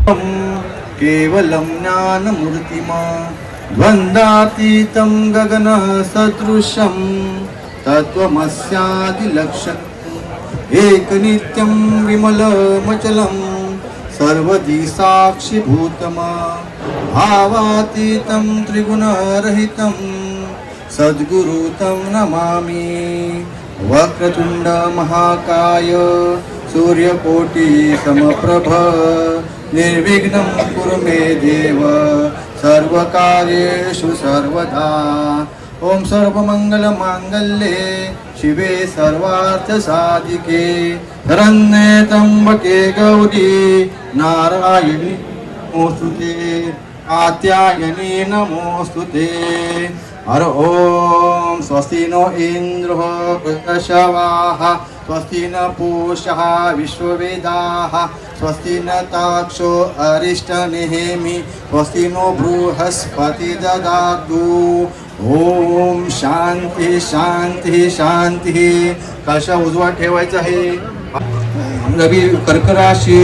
केवलं ज्ञानमूर्तिमत् द्वन्द्वातीतं गगनसदृशं तत्त्वमस्यादिलक्ष्यम् एकनित्यं विमलमचलं सर्वदि साक्षिभूतमत् भावातीतं त्रिगुणरहितं सद्गुरु तं नमामि। वक्रतुंड महाकाय सूर्यकोटि समप्रभ निर्विघ्नं कुरु मे देव सर्वकार्येषु सर्वदा। ओम सर्वमंगलमांगल्ये शिवे सर्वार्थसाधिके शरण्ये त्र्यंबके गौरी नारायणी नमोस्तुते कात्यायनी नमोस्तुते। हर ओम स्वस्ति नो इंद्रो वृषभाः स्वस्ति न पूषः विश्ववेदाः स्वस्ति न ताक्षो अरिष्टनेमिः स्वस्ति नो बृहस्पति ददातु। ओम शांती शांती शांती। कशा उजवा ठेवायचा आहे। रवि कर्क राशी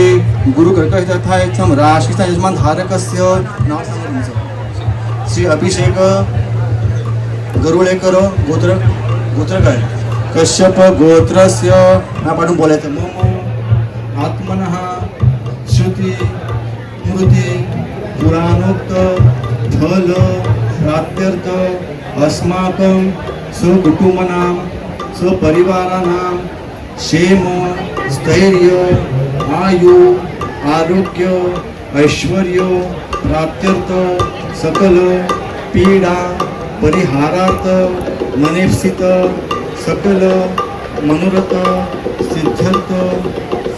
गुरु कर्क तथा राशीचा यजमान धारकस्य नाव सांगा तुमचं। श्री अभिषेक गरुळेकर गोत्र काय कश्यप गोत्रस्य ना पाठून बोलायचं। मोमो आत्मनः श्रुती स्मृती पुराणोक्त फल प्राप्त्यर्थ अस्माकं स्वकुटुंबानां स्वपरिवाराणां क्षेम स्थैर्य आयु आरोग्य ऐश्वर्य प्राप्त्यर्थ सकल पीडा परिहारार्थ मनेप्सित सकल मनोरथ सिद्ध्यर्थ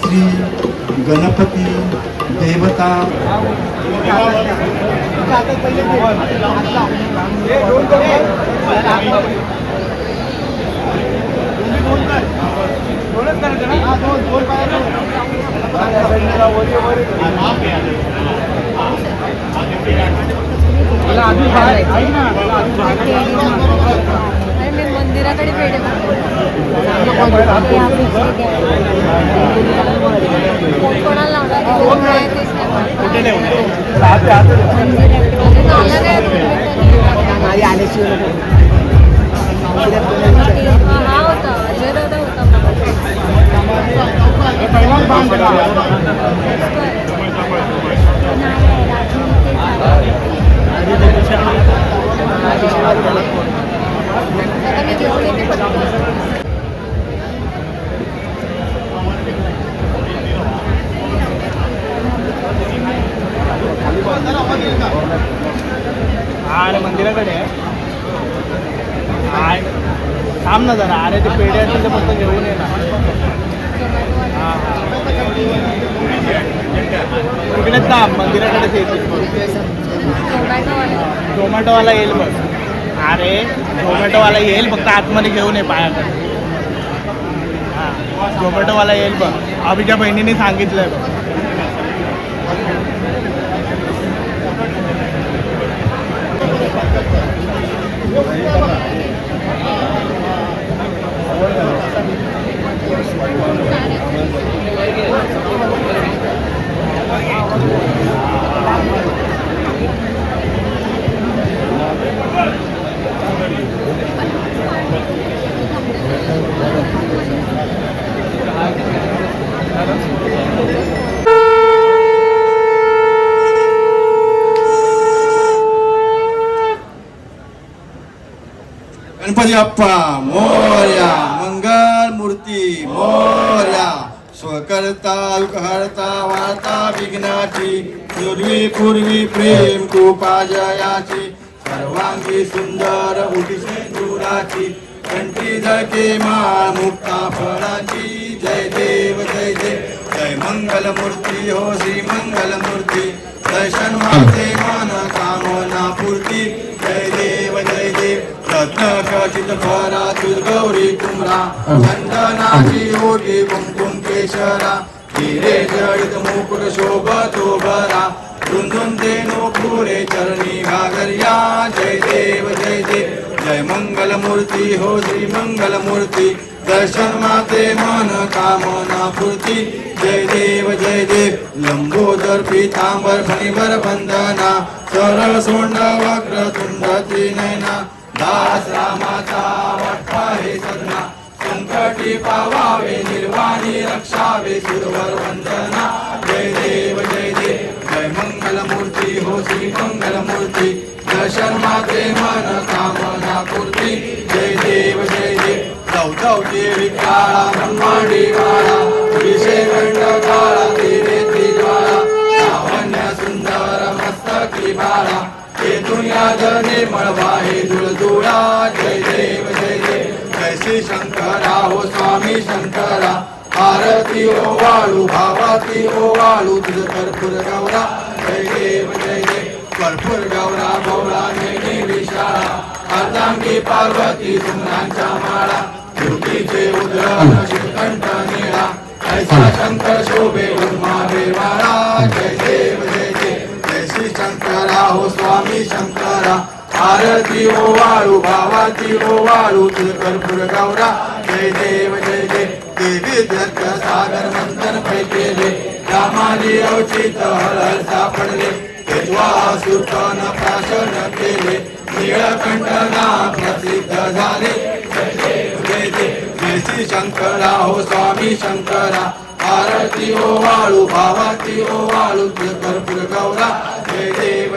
श्री गणपती देवता मंदिराकडे पेढे कोणाला हा होता अजय दादा होता। अरे मंदिराकडे थांब ना जरा। अरे ते पेढे असेल ते फक्त घेऊन ये ना। इकडे थांब मंदिराकडेच येतील। झोमॅटोवाला येईल बघ। अरे झोमॅटोवाला येईल फक्त आतमध्ये घेऊन ये पायाकडे। हां झोमॅटोवाला येईल बघ। अभिच्या बहिणीने सांगितलंय बघ। गणपती बाप्पा मोरया मंगल मूर्ती मोरया स्वकर्ता युगहर्ता वार्ता विघ्नाची पूर्वी प्रेम कृपा जयाची सर्वांगी सुंदर उठी सिंदुराची कंठी झळके माळ मुक्ता फळाची जय देव जय जय जय मंगल मूर्ती हो श्री मंगल मूर्ती दर्शन माते मान कामना पूर्ती जय देव जय देव रत्न खचित फरा दुर्गौरी कुमरा चंदनाची ओटी कुंकुम केशरा हिरे जडित मुकुट शोभतो भरा धुंधुन धेनु पुरे चरणी घागर्या जय देव जय देव जय मंगल मूर्ती हो श्री मंगल मूर्ती दर्शन माते मन कामना पूर्ती जय देव जय देव लंबोदर पीतांबर फणीवर बंधना सरळ सोंड वक्रतुंड त्रिनयना दास रामाचा वट्टा हे सदना संकटी पावावे निर्वाणी रक्षावे सुरवर वंदना जय देव जय मंगल मूर्ती हो श्री मंगल मूर्ती दर्शन मात्रे मन कामना पूर्ती जय देव जाऊ देवी काळा ब्रह्मांडी काळा विषय खंड काळा देवे त्रिज्वाळा लावण्य सुंदर मस्तकी बाळा हे दुनिया जने मळवा हे जुळजुळा जय देव जय श्री शंकरा हो स्वामी शंकरा आरती ओवाळू भावाती ओवाळू तुझ कर्पूर गौरा जय देव कर्पूर गौरा गौरा नैनी विशाळा अर्धांगी पार्वती सुमनांच्या माळा ज्योतीचे उद्रण श्रीकंठ निळा ऐसा शंकर शोभे उर्मावे वाळा जय देव जय श्री शंकरा हो स्वामी शंकरा आरती ओवाळू भावाती ओवाळू तुझ कर्पूर गौरा जय देव देवी दत्त सागर मंथन पैकेले रामाली अवचित हळहळ सापडले सुतन प्राशन केले नीळकंठ नाम प्रसिद्ध झाले जय श्री शंकरा हो स्वामी शंकरा आरती ओवाळू भावाती ओवाळू तुझ कर्पूर गौरा जय देव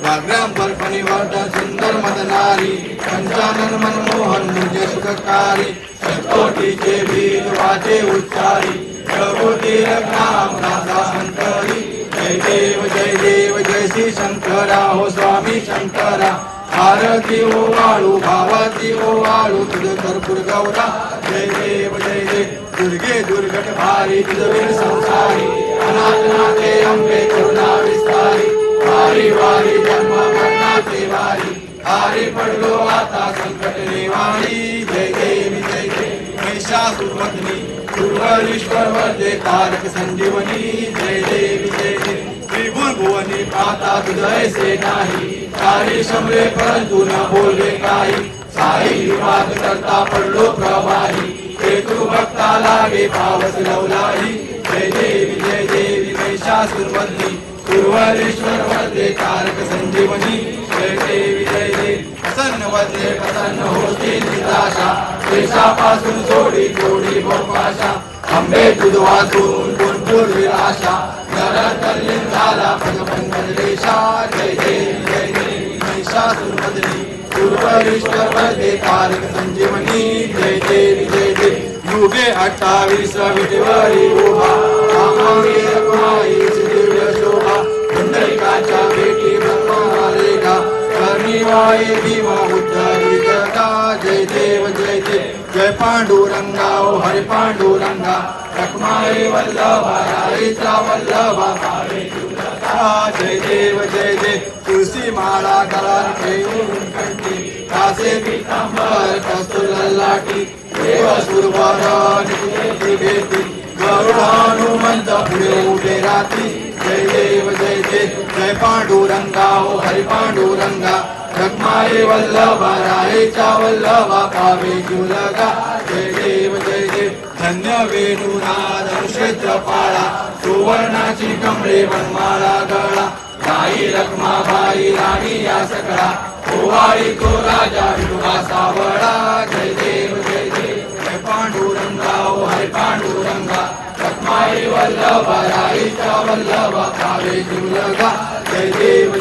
वाग्राम पर्पणी वर्धन सुंदर मदनारी पंचानन मनमोहन मुझे सुखकारी शतकोटीचे बीज वाचे उच्चारी प्रभुती रघुनाम राधा संतरी जय देव जय श्री शंकरा हो स्वामी शंकरा आरती ओवाळू भावाती ओवाळू तुझ कर्पूर गौरा जय देव दुर्गे दुर्गट भारी तुझ वीर संसारी अनाथनाथे अंबे करुणा विस्तारी वारी वारी जन्म मरणाचे वारी हारी पडलो आता संकट निवारी जय देवी महिषासुरमर्दिनी दुर्गेश्वर वरदे तारक संजीवनी जय देवी त्रिभुवन भुवनी पाहता तुझे से नाही सारी शमले परंतु न बोलले काही साई वाद करता पडलो प्रवाही एकू भक्ता लागे पावस लवलाही जय देवी महिषासुरमर्दिनी दुर्गेश्वर वरदे तारक संजीवनी जय देवी प्रसन्न वरदे प्रसन्न होती निराशा देशापासून सोडी थोडी बहुपाशा अंबे तुझ वाचून कोणपूर विराशा नरतल्लीन झाला भगवंत देशा जय देवी महिषासुरमर्दिनी दुर्गेश्वर वरदे तारक संजीवनी जय देवी युगे 28 विटेवरी उभा कामांगी रखमाई दिव्य शोभा पुंडलिकाच्या भेटी ब्रह्मा आलेगा कर्णिवाये भीमा उद्धारी जगा जय देव जय पांडुरंगा ओ हरि पांडुरंगा रखमाई वल्लभा राईचा वल्लभा जय देव तुळशी माळा गळात ठेवून कंठी कासे पीतांबर कस्तुर ललाटी देव सुरवर निकुती भेटी गरुडानुमंत पुढे उभे राहती जय देव जय पांडुरंगा ओ हरि पांडुरंगा रखमाई वल्लभा राईचा वल्लभा पावे जुलगा जय देव धन्य वेणुनाद क्षेत्र पाळा सुवर्णाची कमळे वनमाळा गळा गाई रखमाबाई राणी या सकळा ओवाळी तो राजा विठोबा सावळा जय देव जय पांडुरंगा ओ हरि पांडुरंगा रखमाई वल्लभा राईचा वल्लभा पावे जुलगा जय देव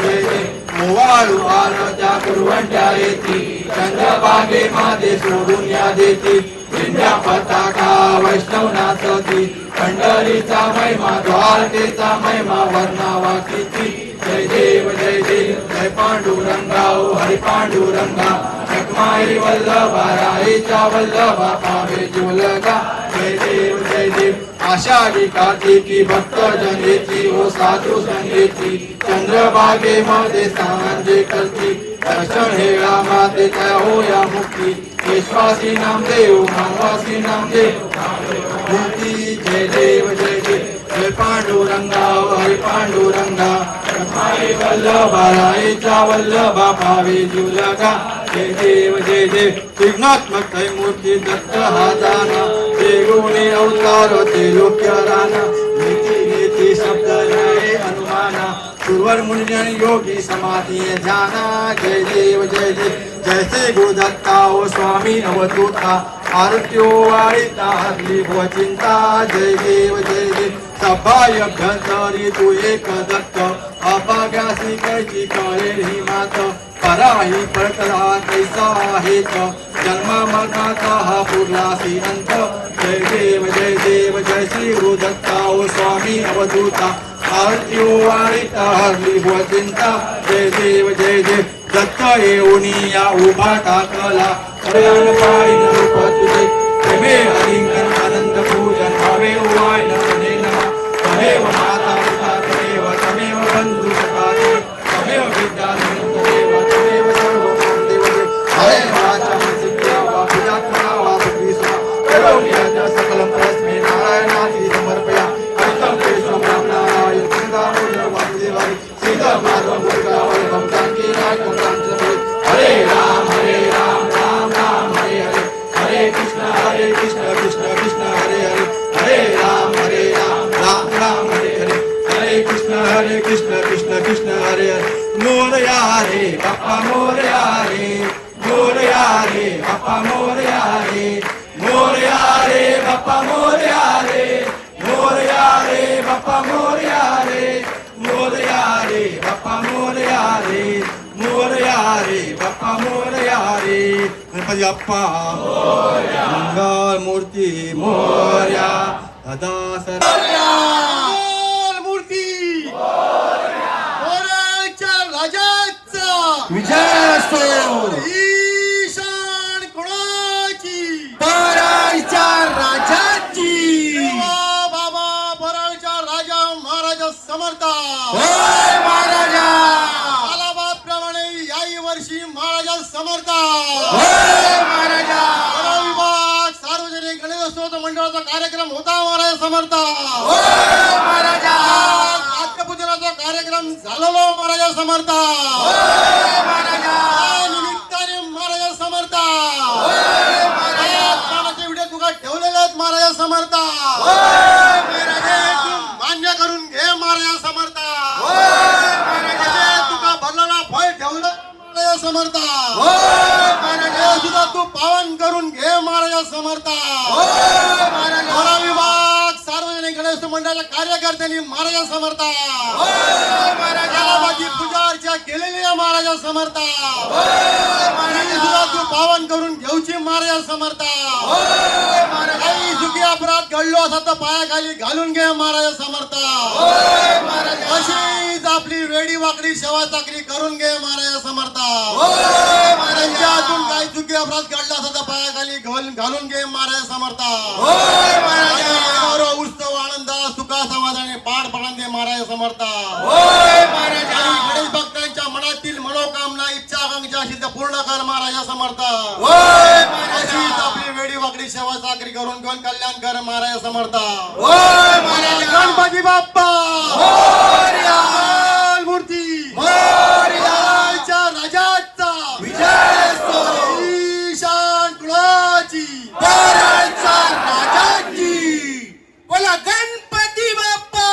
ओवाळू आरत्या कुरवंट्या येती चंद्रभागे माते सोडून या देती इंद्या पताका वैष्णव नाचती पंढरीचा महिमा द्वारकेचा महिमा वर्णावा किती जय देव जय पांडुरंगा ओ हरि पांडुरंगा रखमाई वल्लभा राईचा वल्लभा पावे जुलगा जय देव आषाढी कार्तिकी भक्त जनेती ओ साधू संगेती चंद्रभागे मध्ये सांजे करती दर्शन हेळा माते त्या होया मुक्ती विश्वासी नामदेव मानवासी नामदेव मुक्ती जय देव जय पांडुरंगा हरि पांडुरंगा रखमाई वल्लभा राईचा वल्लभा पावे जुलगा जय देव विघ्नात्मक मूर्ती दत्त हा जाना गुणे अवतार ते लोक्य राणा नीती नीती शब्द नये अनुमाना सुरवर मुनिजन योगी समाधी ध्याना जय देव जय देव जय श्री गुरुदत्ता ओ स्वामी अवधूता आरत्यो वाळिता हरली भव चिंता जय देव सभाय अभ्यंतरी तू एक दत्त अपाग्यासी कैची कळे ही मात पराही परतला कैसा हेत जन्मा मरणाचा हा पुरलासी अंत जय देव जय श्री गुरुदत्ता ओ स्वामी अवधूता आरत्यो वाळिता हरली भव चिंता जय देव दत्त येऊनी या उभा टाकला कल्याण पाळीन रूप तुझे प्रेमे हरिंकन आनंद पूजन भावे उवाय नमने नमः तमेव माता पिता तमेव बंधु सखा तमेव विद्या तमेव सर्वं देव हरे वाचा सिद्ध्या वा पितात्मना वा बुद्धिस्वा करोम्यज्ञ सकलं परस्मै नारायणाति समर्पया अर्थं तेषां ब्रह्मणाय सिद्धामूल्य वासुदेवाय सीतामाधवं दुर्गावल्लभं जानकीनायकं काञ्चनपुरी हरे राम राम राम हरे हरे हरे कृष्ण कृष्ण कृष्ण हरे हरे हरे राम राम राम हरे हरे हरे कृष्ण कृष्ण हरे हरे मोरया रे बाप्पा मोरया रे मोरया रे बाप्पा मोरया रे मोरया रे बाप्पा मोरया रे मोरया रे बाप्पा मोरया रे मोरया रे बाप्पा मोरया रे मोरया रे बाप्पा मोरया रे गणपती बाप्पा मंगल मूर्ती मोरया सदा मूर्ती मोरच्या राजाचा विजय असो ईशान कोणाची पराईच्या राजाची देवा बाबा बराळच्या राजा महाराजा समर्था होय महाराजा प्रमाणे याही वर्षी महाराजा समर्था होय महाराजा वन विभाग सार्वजनिक गणेशोत्सव मंडळाचा कार्यक्रम होता महाराज समर्था होय महाराजा आत्मपूजनाचा कार्यक्रम झालेला महाराजा समर्था होय महाराजा या निमित्ताने महाराजा समर्था प्राणाचे व्हिडिओ तुका ठेवलेले आहेत महाराजा समर्था होय महाराजा मान्य करून घे महाराजा समर्था होय महाराजा तुका भरलेला फळ ठेवलं महाराजा समर्था होय महाराजा सुद्धा तू पावन करून घे महाराजा समर्था होय महाराजा वन विभाग सार्वजनिक गणेश मंडळाच्या कार्यकर्त्यांनी महाराजा समर्था होय महाराजा बाकी पूजा अर्चा केलेली आहे महाराजा समर्था होय महाराजा सुद्धा तू पावन करून घेऊची महाराजा समर्था होय महाराजा काही चुकी अपराध घडलो असा तर पायाखाली घालून घे महाराजा समर्था होय महाराजा अशीच आपली वेडी वाकडी सेवा चाकरी करून घे महाराजा समर्था होय महाराजा त्यांच्यातून काही चुकी अपराध घडला असा तर पायाखाली घालून घे महाराजा समर्था होय महाराजा उत्सव आनंद सुखा समाधाने पार पडून दे महाराजा समर्था होय महाराजा आणि गणेश भक्तांच्या मनातील मनोकामना इच्छा आकांक्षा सिद्ध पूर्ण कर महाराजा समर्था होय महाराजा अशीच आपली वेडी वाकडी सेवा चाकरी करून घेऊन कल्याण कर महाराजा समर्था होय महाराजा गणपती बाप्पा मोरया मूर्ती मोरया राजाचा विजय असो ईशान कुळाची पराईच्या राजाची बोला गणपती बाप्पा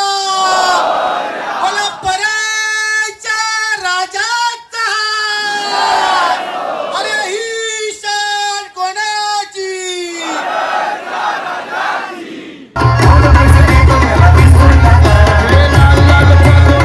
बोला पराईच्या राजाचा अरे ईशान कोणाची लाल लाल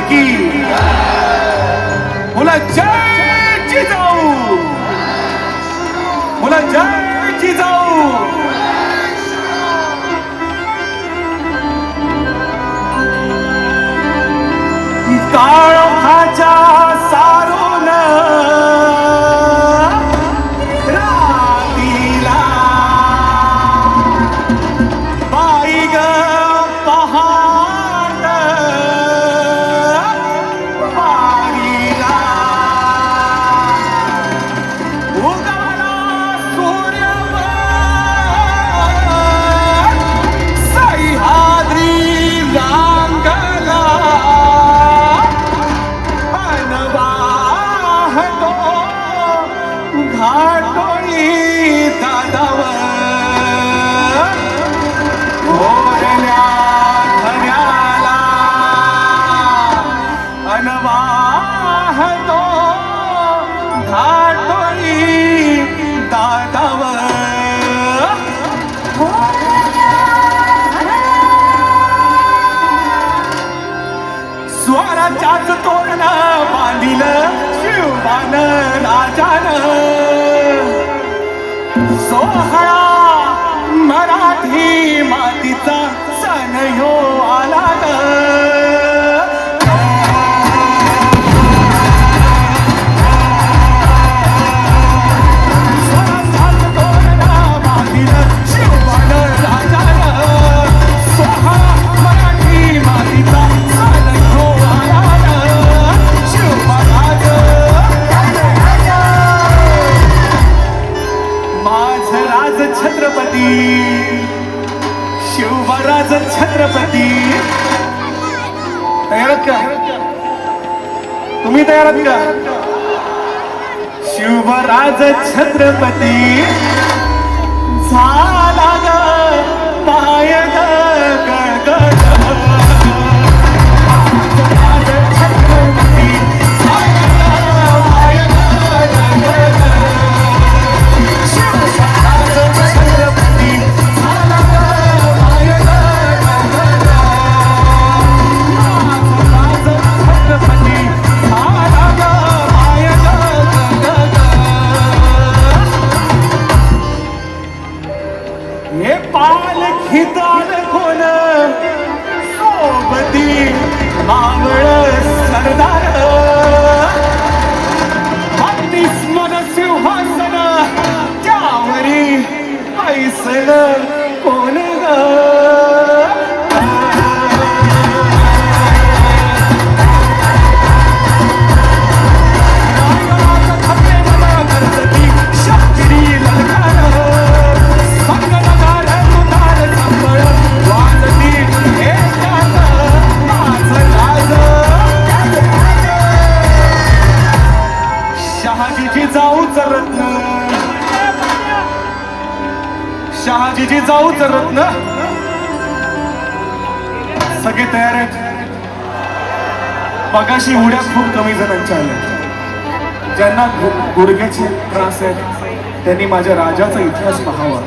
की बोला जय जिजाऊ, बोला जय जिजाऊ. काळोखाच्या सारून रातीला बाई ग पहाट वारीला उगवला सूर्यवर सह्याद्री रांगला अनवाहतो घाटोळी दादावर ओरल्या खऱ्याला अनवाहतो घाटोळी दादावर स्वराज्याच तोरण बांधिलं शिवबान राजानं सोहळा मराठी मातीचा सण ह्यो आला स्वराज्याच तोरण बांधिलं शिवबान राजानं सोहळा मराठी मातीचा सण ह्यो आला शिवबाज माझ राज छत्रपती शिवराज छत्रपती. तयार आहात का तुम्ही? तयार आहात का? शिवराज छत्रपती झाला ग पाय ग गळगळ. राज छत्रपती झाला ग पाय ग गळगळ. शिवराज छत्रपती झाला ग पाय ग गळगळ. राज छत्रपती झाला ग पाय ग गळगळ. हे पालखीत कोण सोबती मावळ सरदार बत्तीस मन सिंहासन त्यावरी पैसल कोण ग. शहाजीची जाऊच रत्न, शहाजीची जाऊच रत्न. सगळे तयार आहेत? मगाशी उड्या खूप कमी जणांच्या आल्या. ज्यांना गुडघ्याचे त्रास आहेत त्यांनी माझ्या राजाचा इतिहास पाहावा.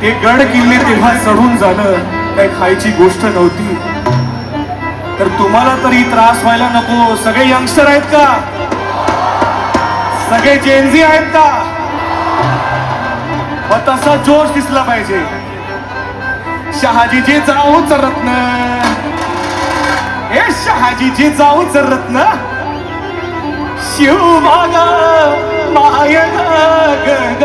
ते गड किल्ले तेव्हा चढून जाणं काही खायची गोष्ट नव्हती. तर तुम्हाला तरी त्रास व्हायला नको. सगळे यंगस्टर आहेत का? सगळे जेनझी आहेत का? व तसा जोश दिसला पाहिजे. शहाजीचे जाऊच रत्न, हे शहाजीचे जाऊच रत्न शिवबाग माय ग ग ग.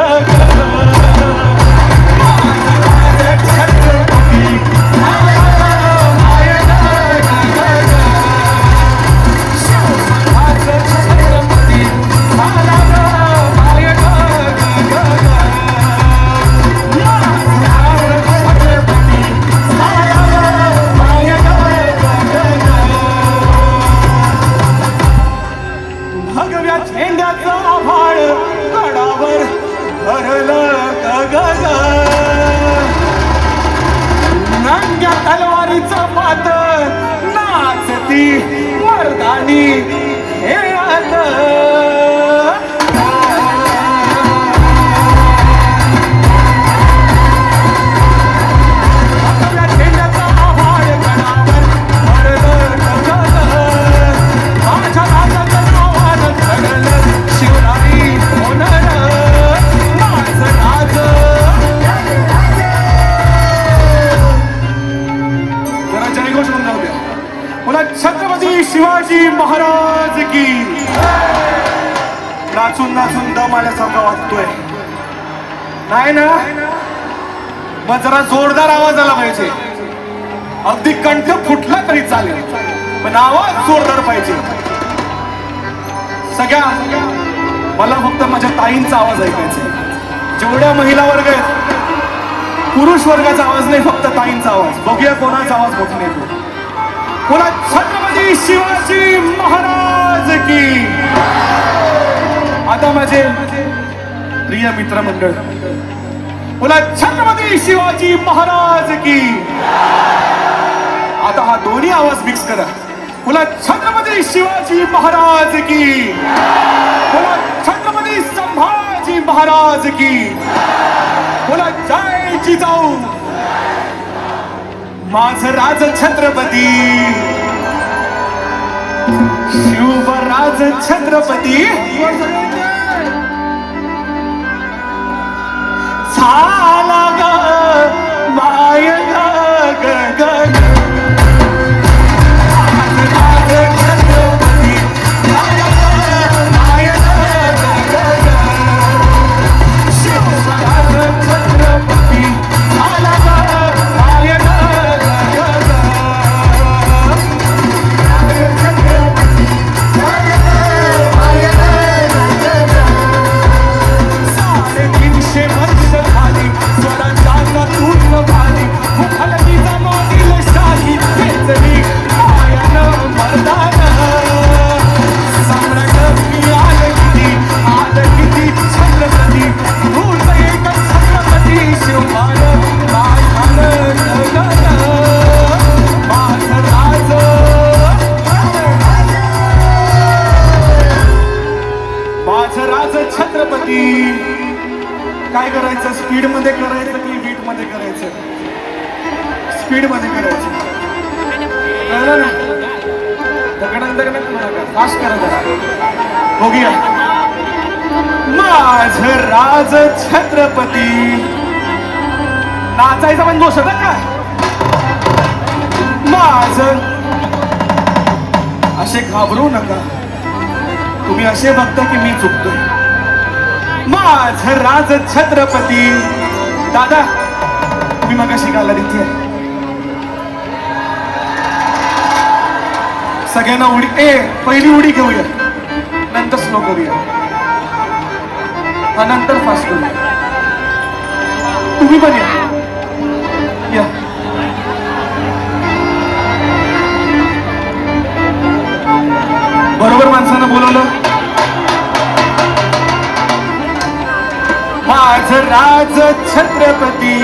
भगव्या झेंड्याचा आभाळ गडावर भरलं ग ग. नंग्या तलवारीचं पात नाचती मर्दानी खेळात. भगव्या झेंड्याचा आभाळ गडावर भरलं ग ग. बोला छत्रपती शिवाजी महाराज की. नाचून नाचून दम आल्यासारखा वाटतोय नाही ना. मग जरा जोरदार आवाज आला पाहिजे. अगदी कंठ फुटला तरी चालेल पण आवाज जोरदार पाहिजे. सगळ्या मला फक्त माझ्या ताईंचा आवाज ऐकायचा आहे. जेवढ्या महिला वर्ग आहेत पुरुष वर्गाचा आवाज नाही, फक्त ताईंचा आवाज. बघूया कोणाचा आवाज मोठा येतो. बोला छत्रपती शिवाजी महाराज की. आता माझे प्रिय मित्रमंडळ बोला छत्रपती शिवाजी महाराज की. आता हा दोन्ही आवाज मिक्स करा. बोला छत्रपती शिवाजी महाराज की. बोला छत्रपती संभाजी महाराज की. बोला जय जिजाऊ. माझं राज छत्रपती शिवराज छत्रपती झाला ग माय ग ग. काय करायचं? स्पीड मध्ये करायचं की बीट मध्ये करायचं? स्पीड मध्ये करायचं. कळलं ना? फास्ट करा जरा. बघूया. माझं राज छत्रपती. नाचायचं पण दोष का? माझं. असे घाबरू नका. तुम्ही असे बघता की मी चुकतोय. माझं राज छत्रपती. दादा तुम्ही मगाशी गाला तिथे सगळ्यांना उडी. पहिली उडी घेऊया नंतर स्लो करूया नंतर फास्ट करूया. तुम्ही पण या. बरोबर माणसानं बोलवलं. माझं राज छत्रपती